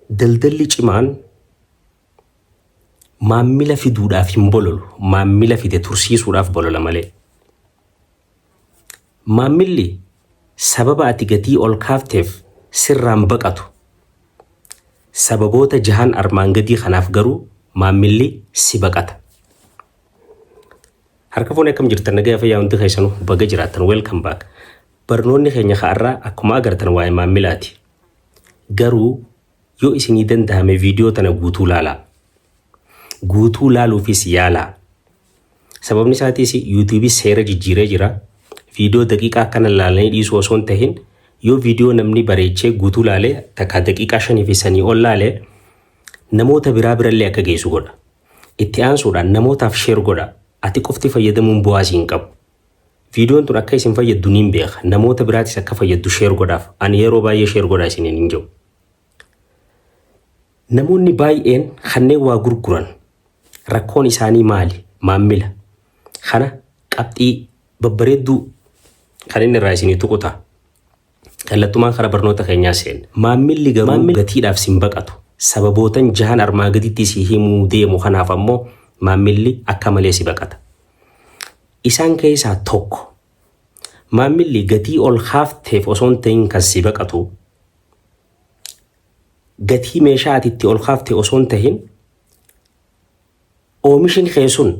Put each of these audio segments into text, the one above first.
daldalli cimaan maammila fiduudhaaf hin bololu, maammila fide tursiisuudhaaf bolola malee. Maammilli sababa ati gatii ol kaafteef sirraan baqatu. Sababoota jahan armaan gadii kanaaf garuu maammilli si baqata. Harka fuunee akkam jirtan nagaa fayyaa hundi keessanuu baga jiraattan welcome back. Barnoonni keenya har'aa akkuma agartan waa'ee maammilaati. Garuu yoo isinii danda'ame viidiyoo tana guutuu laalaa. Guutuu laaluufis yaalaa. Sababni isaatiis YouTube seera jijjiiree jira. Viidiyoo daqiiqaa kana laalanii dhiisuu osoo hin tahin yoo viidiyoo namni bareechee guutuu laalee takka daqiiqaa 5 fi sanii ol laalee namoota birallee akka geessu godha. Itti aansuudhaan namootaaf share godha. Ati qofti fayyadamuun bu'aa siin qabu. Viidiyoon tun akka isin fayyaddu niin beeka. Namoota biraatis akka fayyaddu share godhaaf. Ani yeroo baay'ee share godhaa isiniin hin jiru. Namoonni baay'een kanneen waa gurguran rakkoon isaanii maali? Maammila. Kana qabxii babbareedduu kan inni irraa isinii tuquta. Kallattumaan karaa barnoota keenyaa seen. Maammilli garuu gatiidhaaf sin baqatu. Sababootan jahan armaa gaditti si himuu deemu kanaaf ammoo maammilli akka malee si baqata. Isaan keessaa tokko. Maammilli gatii ol kaafteef osoo hin ta'in kan si baqatu. Gatii meeshaa ati itti ol kaafte osoo hin tahin oomishin keessun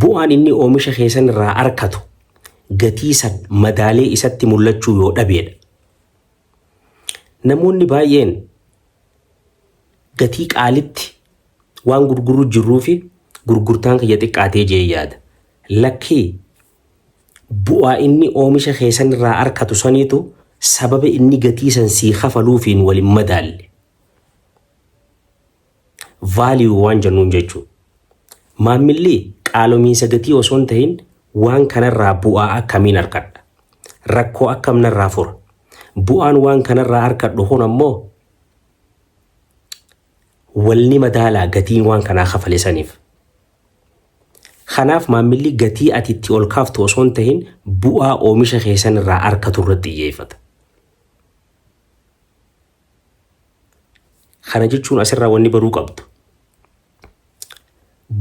bu'aan inni oomisha keessan irraa arkatu gatii san madaalee isatti mul'achuu yoo dhabeedha. Namoonni baay'een gatii qaalitti waan gurguruu jirruu fi gurgurtaan kiyya xiqqaatee jee yaada. Lakkii bu'aa inni oomisha keessan irraa arkatu saniitu sababa inni gatii san sii kafaluufiin waliin madaalle. Value waan jennuun jechuudha. Maammilli qaalomiinsa gatii osoo hin tahin waan kanarraa bu'aa akkamiin arkadha? Rakkoo akkamirraa fura? Bu'aan waan kanarraa arkadhu kun ammoo walni madaalaa gatiin waan kanaa kafale saniif. Kanaaf maammilli gatii ati itti ol kaaftu osoo hin tahin bu'aa oomisha keessan irraa arkatu irratti xiyyeeffata. Kana jechuun asirraa wanni baruu qabdu.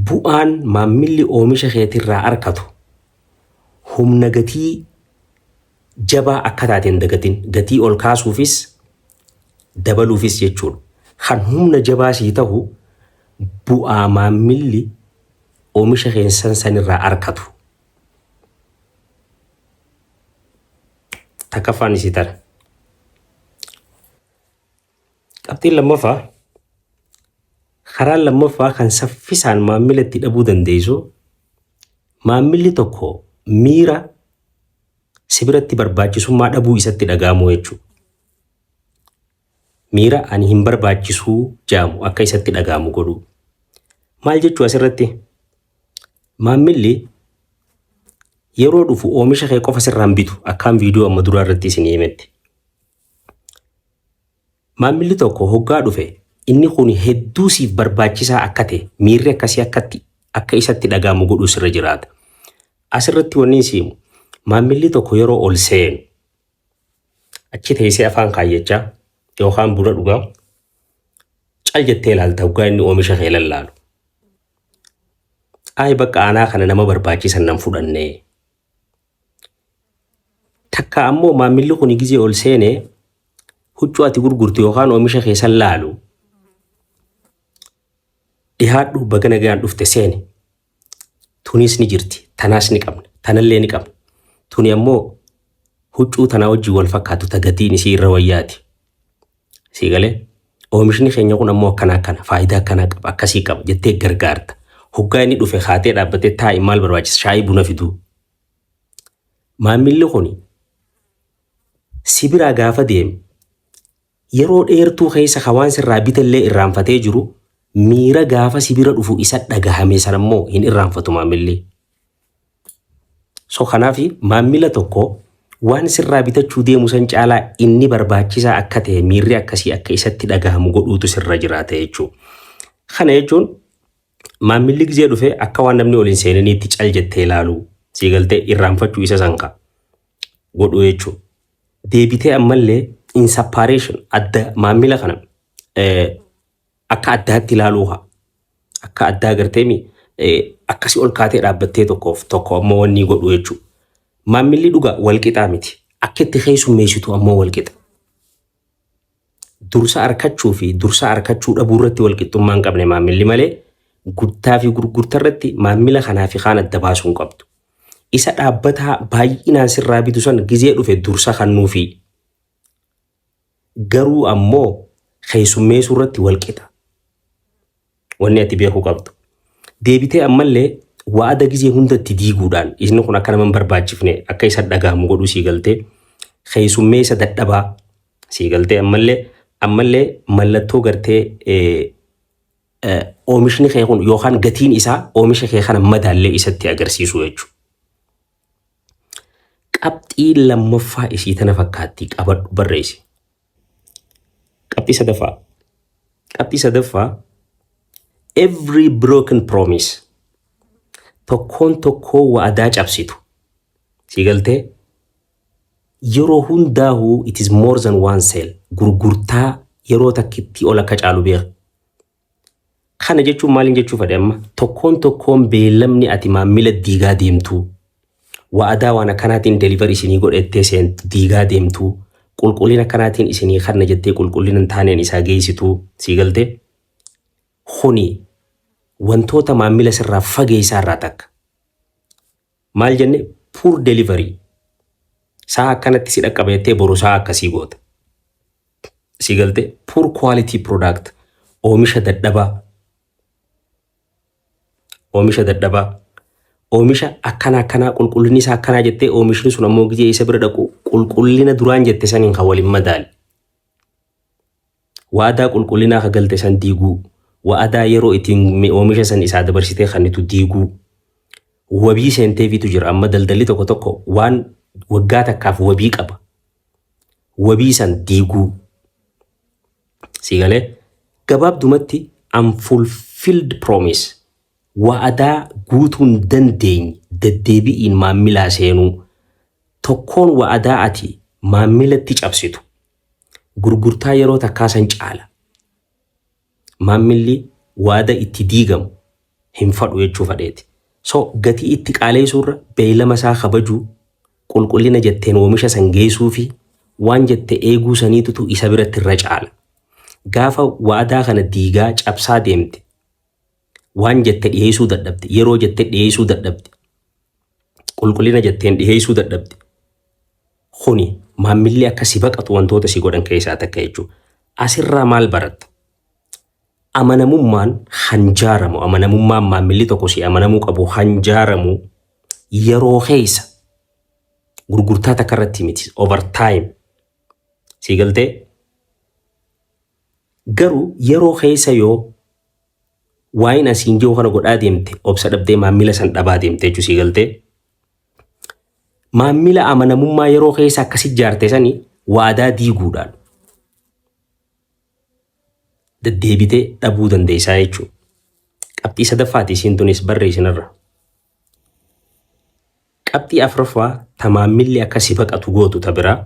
Bu'aan maammilli oomisha keetirraa arkatu humna gatii jabaa akka taateen dagatiin gatii ol kaasuufis dabaluufis jechuudha. Kan humna jabaa sii ta'u bu'aa maammilli oomisha keessan sanirraa arkatu. Takkaffaan isii tara. Qabxiin lammaffaa. Karaan lammaffaa kan saffisaan maammila itti dhabuu dandeessu maammilli tokko miira sibiratti barbaachisummaa dhabuu isatti dhagaamu jechuudha. Miira ani hin barbaachisuu jaamu akka isatti dhagaamu godhu. Maal jechuu asirratti? Maammilli yeroo dhufu oomisha kee qofa sirraan bitu akkaan viidiyoo amma duraa irratti isin himetti. Maammilli tokko hoggaa dhufe inni kun hedduu siif barbaachisaa akka ta'e miirri akkasii akka isatti dhagaamu godhu sirra jiraata. Asirratti wanni isiimu maammilli tokko yeroo ol seenu achi teessee afaan kaayyachaa yookaan buna dhugaa cal jettee ilaalta hoggaa inni oomisha kee lallaalu. Ay bakka aanaa kana nama barbaachisan nan fudhannee. Takka ammoo maammilli kun gizee ol seenee huccuu ati gurgurtu yookaan oomisha keessan laalu. Dhihaadhu baga nagaan dhufte seeni. Tunis ni jirti, tanaas ni qabna, tanallee ni qabna. Tuni ammoo huccuu tanaa wajjii wal fakkaatu tagatiin isii irra wayyaati. Sii galee oomishni keenya kun ammoo akkana faayidaa akkana qaba akkasii qaba jettee gargaarta. Hoggaa inni dhufe haatee dhaabbatee taa'e maal barbaachisa? Shaayii buna fiduu. Maammilli kun sibiraa gaafa deeme yeroo dheertuu keessa hawaan sirraa bitallee irraanfatee jiru miira gaafa sibira dhufu isa dhagahame san ammoo hin irraanfatu maammilli. So kanaaf maammila tokko waan sirraa bitachuu deemu san caalaa inni barbaachisaa akka ta'e miirri akkasii akka isatti dhagahamu godhuutu sirra jiraata jechuudha. Kana jechuun maammilli gizee dhufe akka waan namni waliin seenaniitti cal jettee ilaalu sii galtee irraanfachuu isa sanqa godhu jechuudha. Deebitee ammallee in separation adda maammila kana akka addaatti ilaaluuha. Akka addaa garteemi akkasii ol kaatee dhaabbattee tokko ammoo wanni godhu jechuudha. Maammilli dhugaa wal qixaa miti. Akka itti keessummeessitu ammoo wal qixa. Dursa arkachuu fi dursa arkachuu dhabuu irratti wal qixxummaa hin qabne maammilli malee guddaa fi gurgurtaa irratti maammila kanaa fi kaan adda baasuu hin qabdu. Isa dhaabbataa baay'inaan sirraa bitu san gizee dhufe dursa kannuu fi garuu ammoo keessummeessuu irratti wal qixa. Wanni ati beekuu qabdu. Deebitee ammallee waada gizee hundatti diiguudhaan isni kun akka nama hin barbaachifne akka isa dhagaamu godhuu sii galtee keessummeessa dadhabaa sii galtee ammallee mallattoo gartee oomishni kee kun yookaan gatiin isaa oomisha kee kana madaallee isatti agarsiisu jechuudha. Qabxii lammaffaa isii tana fakkaatti qabadhu barreessi. Qabxii sadaffaa every broken promise tokkoo waadaa cabsitu sii galtee yeroo hundaa'uu it is more than one sale gurgurtaa yeroo takkitti ol akka caalu beeka. Kana jechuun maaliin jechuu fedhe amma tokkoon beellamni ati maammila diigaa deemtuu waadaa waan akkanaatiin deliver isinii godhettee seentu diigaa deemtuu qulqullina akkanaatiin isinii kanna jettee qulqullina hin taaneen isaa geessituu sii galtee huni wantoota maammila sirraa fageessaa irraa takka. Maal jenne poor delivery saa akkanatti si dhaqqabeettee boru saa akkasii goota. Sii galtee poor quality product oomisha dadhabaa oomisha akkanaa qulqullinni isaa akkanaa jettee oomishni sun ammoo gizee isa bira dhaqu qulqullina duraan jette saniin kan waliin madaali. Waadaa qulqullinaa ka galte san diiguu waadaa yeroo ittiin oomisha san isaa dabarsitee kannitu diiguu wabii seenteefitu jira amma daldalli tokko waan waggaa takkaaf wabii qaba. Wabii san diiguu sii galee gabaabdumatti unfulfilled promise waadaa guutuun dandeenye deddeebi'iin maammilaa seenuu tokkoon waadaa ati maammilatti cabsitu gurgurtaa yeroo takkaasan caala. Maammilli waada itti diigamu hin fadhu jechuu fadheeti. So gatii itti qaaleessuurra beeylama isaa kabajuu qulqullina jetteen oomisha san geessuu fi waan jette eeguu saniitutu isa biratti irra caala. Gaafa waadaa kana diigaa cabsaa deemte waan jette dhiyeessuu dadhabde yeroo jette dhiyeessuu dadhabde qulqullina jetteen dhiyeessuu dadhabde kuni maammilli akka si baqatu wantoota si godhan keessaa takka jechuudha. Asirraa maal baratta? Amanamummaan hanjaaramu amanamummaan maammilli tokko si amanamuu qabu hanjaaramu yeroo keessa gurgurtaa takka irratti miti over time sii galtee garuu yeroo keessa yoo waa'in asiin jiru kana godhaa deemte obsa dhabdee maammila san dhabaa deemte jechuu sii galtee maammila amanamummaa yeroo keessa akkasi ijaarte sanii waadaa diiguudhaan deddeebitee dhabuu dandeessaa jechuudha. Qabxii sadaffaati isiin tunis barreessinarra. Qabxii afuraffaa ta maammilli akka si baqatu gootu ta biraa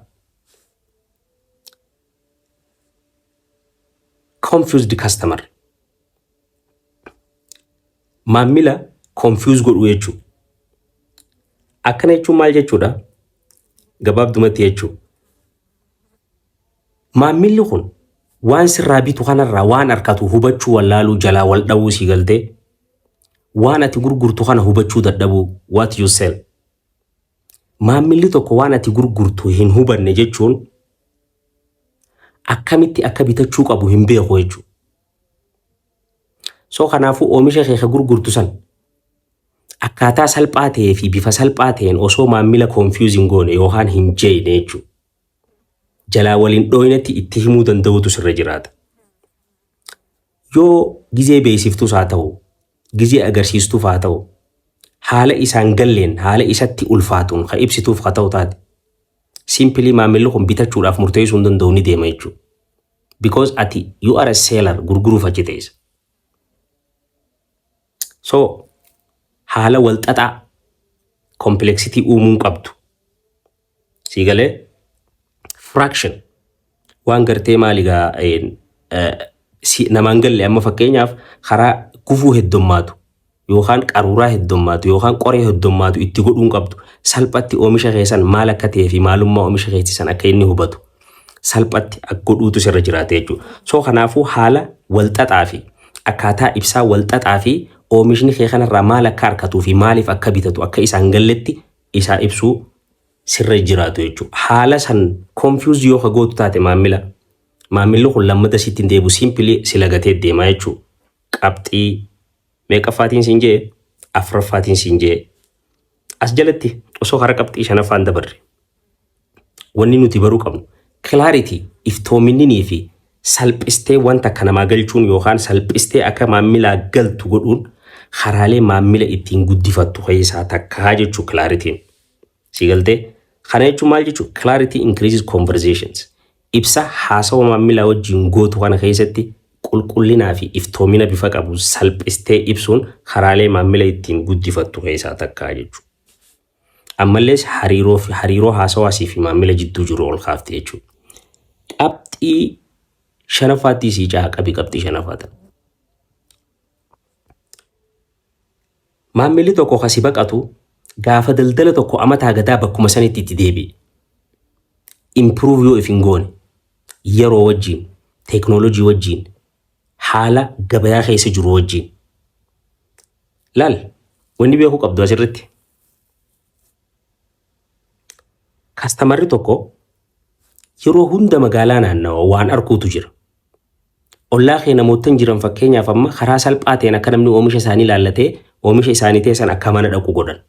confused customer. Maammila confuse godhu jechuudha. Akkana jechuun maal jechuudha? Gabaabdumatti jechuudha. Maammilli kun waan sirraa bitu kanarraa waan arkatu hubachuu wallaaluu jalaa wal dhawuu sii galtee waan ati gurgurtu kana hubachuu dadhabuu what you sell. Maammilli tokko waan ati gurgurtu hin hubanne jechuun akkamitti akka bitachuu qabu hin beeku jechuudha. So kanaafuu oomisha kee gurgurtu san akkaataa salphaa ta'ee fi bifa salphaa ta'een osoo maammila confusing goone yookaan hin jeene jechuudha. Jalaa waliin dhooynatti itti himuu danda'utu sirra jiraata. Yoo gizee beeksiftuus haa ta'u, gizee agarsiistuuf haa ta'u, haala isaan galleen haala isatti ulfaatuun ka ibsituuf haa ta'u taate simply maammilli kun bitachuudhaaf murteessuu hin danda'u ni deema jechuudha. Because ati you are a seller gurguruuf achi teessa. So haala walxaxaa complexity uumuun qabdu. Sii galee fraction waan gartee maaligaa namaan galle amma fakkeenyaaf karaa gufuu heddummaatu yookaan qaruuraa heddummaatu yookaan qoree heddummaatu itti godhuun qabdu salphatti oomisha keessan maal akka ta'ee fi maalummaa oomisha keessan akka inni hubatu salphatti akka godhuutu sirra jiraate jechuudha. So kanaafuu haala walxaxaa fi akkaataa ibsaa walxaxaa fi oomishni kee kanarraa maal akka harkatuu fi maaliif akka bitatu akka isaan galletti isaa ibsuu sirra jiraatu jechuudha. Haala san confuse yoo ka gootu taate maamilli kun lammata sitti hin deebu simply si lagatee deemaa jechuudha. Qabxii meeqaffaatiin siin jee afuraffaatiin siin jee as jalatti osoo hara qabxii shanaffaan dabarre wanni nuti baruu qabnu clarity iftoominninii fi salphistee wanta akka namaa galchuun yookaan salphistee akka maamilaa galtu godhuun karaalee maamila ittiin guddifattu keessaa takkaa jechuu clarity si galtee kana jechuun maal jechuu clarity increases conversations ibsa haasawa maamilaa wajjin gootu kana keessatti qulqullinaa fi iftoomina bifa qabu salphistee ibsuun karaalee maamila ittiin guddifattu keessaa takkaa jechuu ammallees hariiroo haasawaa fi maamila jidduu jiru ol kaafte jechuudha. Qabxii shanaffaatti sii qabi qabxii shanaffaatan. Maamilli tokko kasi baqatu gaafa daldala tokko amataa gadaa bakkuma sanitti itti deebi'e. Improve yoo if hin goone yeroo wajjin teknoolojii wajjin haala gabayaa keessa jiru wajjin. Laal wanni beekuu qabdu asirratti. Kastamarri tokko yeroo hunda magaalaa naannawa waan arguutu jira. Ollaa kee namootan jiran fakkeenyaaf amma karaa salphaa ta'een akka namni oomisha isaanii laallatee oomisha isaanii teessan akka mana dhaqu godhan.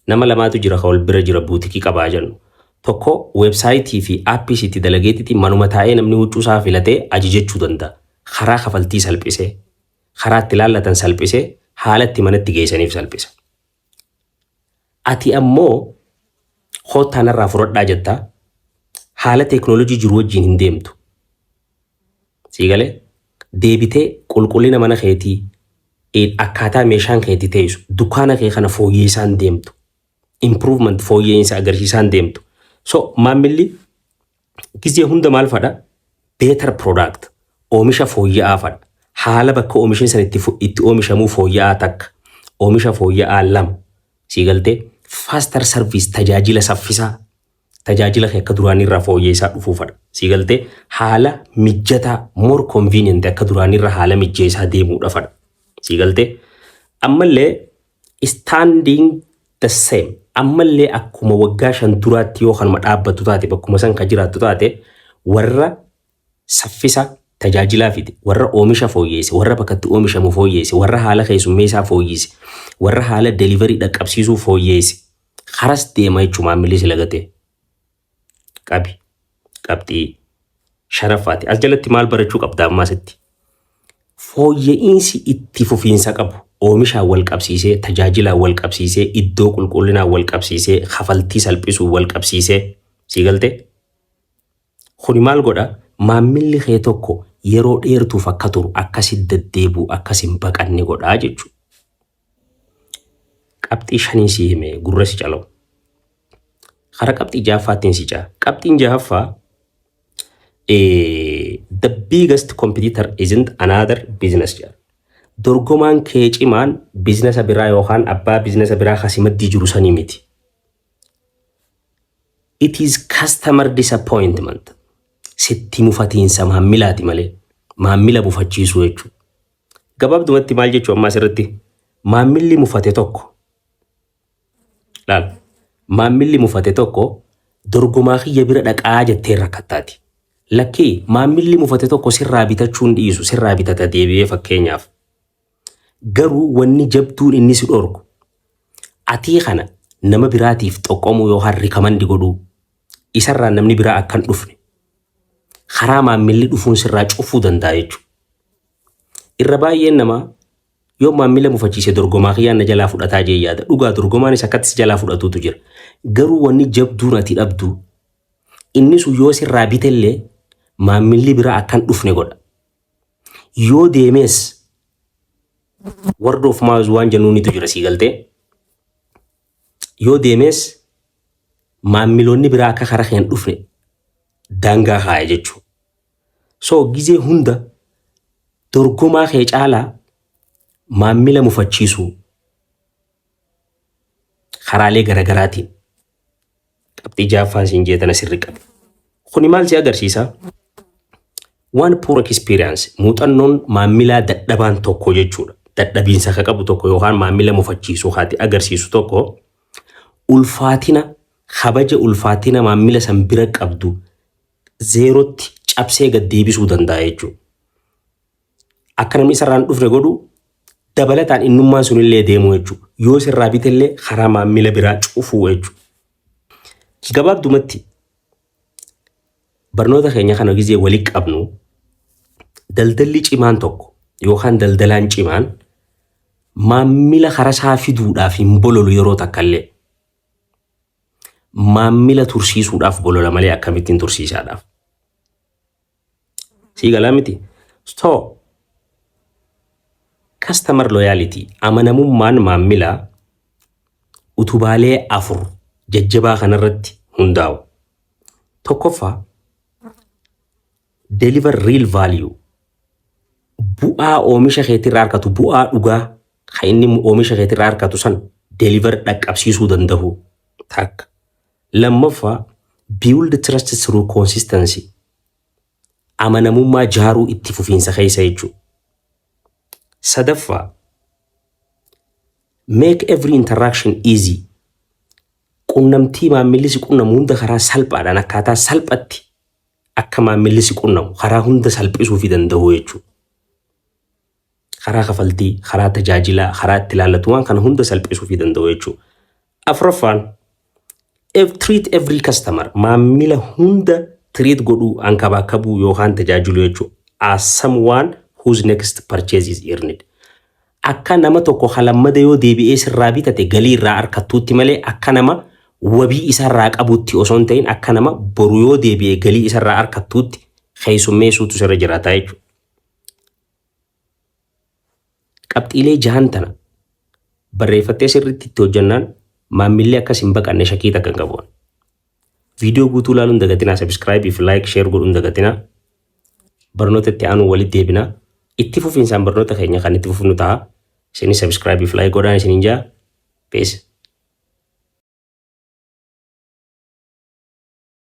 Nama lamaatu jira ka wal bira jira buutikii qabaa jennu. Tokko weebsaayitii fi aappii sitti dalageetitti manuma taa'ee namni huccuusaa filatee ajajachuu danda'a. Karaa kafaltii salphisee, karaa itti laallatan salphisee, haala itti manatti geessaniif salphisa. Ati ammoo hoottaanarraa fudhadhaa jettaa haala teknoolojii jiru wajjin hin deemtu. Siigalee deebitee qulqullina mana keetii akkaataa meeshaan keetii teessu dukkaana kee kana fooyyeessaan deemtu. Improvement fooyyeensa agarsiisaan deemtu. So maamilli gizee hunda maal fadha? Better product. Oomisha fooyya'aa fadha. Haala bakka oomishin san itti oomishamuu fooyya'aa takka. Oomisha fooyya'aa lama. Siigaltee faster service tajaajila saffisaa. Tajaajila akka duraanirraa fooyyeessaa dhufuu fadha. Siigaltee haala mijataa more convenient akka duraanirraa haala mijeessaa deemuudha fadha. Siigaltee ammallee standing the same. Ammallee akkuma waggaa 5 duraatti yoo kanuma dhaabbattu taate bakkuma san ka jiraattu taate warra saffisa tajaajilaa fide warra oomisha fooyyeesse warra bakkatti oomishamu fooyyeesse warra haala keessummeessaa fooyyeesse warra haala delivery dhaqqabsiisuu fooyyeesse karas deema jechuun maamilli si lagatee. Qabxii shanaffaati. As jalatti maal barachuu qabda ammaasitti? Fooyya'insi itti fufiinsa qabu. Oomishaan wal qabsiisee, tajaajilaan wal qabsiisee, iddoo qulqullinaan wal qabsiisee, kafaltii salphisuu wal qabsiisee. Siigaltee? Kuni maal godha? Maamilli kee tokko yeroo dheertuuf akka turu, akkasitti deddeebi'u, akkas hin baqanne godhaa jechuudha. Qabxii shanii si himee gurra si calawu. Kara qabxii jahaffaattiin si caa. Qabxiin jahaffaa the biggest competitor isn't another business jar. Dorgomaan kee cimaan biizinasa biraa yookaan abbaa biizinasa biraa kasimaddii jiru sanii miti. It is customer disappointment. Sitti mufatiinsa maamilaati malee. Maamila mufachiisuu jechuudha. Gabaabdumatti maal jechuu ammaa asirratti? Maamilli mufate tokko. Laal. Maamilli mufate tokko dorgomaa kiyya bira dhaqaa jettee rakkattaati. Lakkii maamilli mufate tokko sirraa bitachuun dhiisu sirraa bitata deebi'ee fakkeenyaaf. Garuu wanni jabduun inni si dhorku. Atii kana nama biraatiif xoqqomuu yookaan rikamandi godhuu isarraa namni biraa akkan dhufne. Karaa maamilli dhufuun sirraa cufuu danda'a jechuudha. Irra baay'een namaa yoo maamila mufachiise dorgomaa kiyyaan na jalaa fudhataa jee yaada. Dhugaa dorgomaanis akkatti si jalaa fudhatuutu jira. Garuu wanni jabduun ati dhabdu inni sun yoo sirraa bitellee maamilli biraa akkan dhufne godha. Yoo deemes word of mouth waan jennuunitu jira siigaltee. Yoo deemes maamiloonni biraa akka karaa keen dhufne daangaa kaaya jechuudha. So gizee hunda dorgomaa kee caalaa maammila mufachiisuu karaalee garagaraatiin qabxii jaaffaan siin jeetana sirri qabe. Kuni maal si agarsiisa? One poor experience muuxannoon maammilaa dadhabaan tokko jechuudha. Dadhabiinsa ka qabu tokko yookaan maammila mufachiisuu haati agarsiisu tokko ulfaatina kabaja ulfaatina maammila san bira qabdu zeerotti cabsee gad deebisuu danda'a jechuudha. Akka namni isarraan dhufne godhu dabalataan innummaan sunillee deemu jechuudha. Yoo sirraa bitellee karaa maammila biraa cufuu jechuudha. Gabaabdumatti barnoota keenya kana gizee walii qabnu daldalli cimaan tokko yookaan daldalaan cimaan maammila karaa isaa fiduudhaaf hin bololu yeroo takkallee maammila tursiisuudhaaf bolola malee akkamittiin tursiisaadhaaf. Sii galaa miti? So, customer loyalty amanamummaan maammilaa utubaalee 4 jajjabaa kanarratti hundaa'u. Tokkoffaa deliver real value. Bu'aa oomisha keetirraa argatu bu'aa dhugaa kan inni oomisha keetirraa argatu san deliver dhaqqabsiisuu danda'u. Takka. Lammaffaa build trust through consistency. Amanamummaa jaaruu itti fufiinsa keessa jechuudha. Sadaffaa make every interaction easy. Qunnamtii maammilli si qunnamu hunda karaa salphaadhaan akkaataa salphatti akka maammilli si qunnamu karaa hunda salphisuu fi danda'u jechuudha. Karaa kafaltii, karaa tajaajilaa, karaa itti ilaallatu waan kana hunda salphisuu fi danda'u jechuudha. Afuraffaan treat every customer maammila hunda treat godhuu ankabaakabuu yookaan tajaajilu jechuudha. As someone whose next purchase is earned. Akka nama tokko halammada yoo deebi'ee sirraa bitate galii irraa argattuutti malee akka nama wabii isarraa qabuutti osoo hin ta'in akka nama boru yoo deebi'ee galii isarraa argattuutti keessummeessuutu sirra jiraataa jechuudha. Qabxiilee 6 tana barreeffattee sirriitti itti hojjannaan maammilli akkas hin baqanne shakii takka hin qabu. Viidiyoo guutuu ilaaluun dagatinaa, subscribe fi like share godhuun dagatinaa. Barnoota itti aanu walitti deebinaa. Itti fufiinsaan barnoota keenya kan itti fufnu ta'a. Isin subscribe fi like godhaan isin jaa. Peace.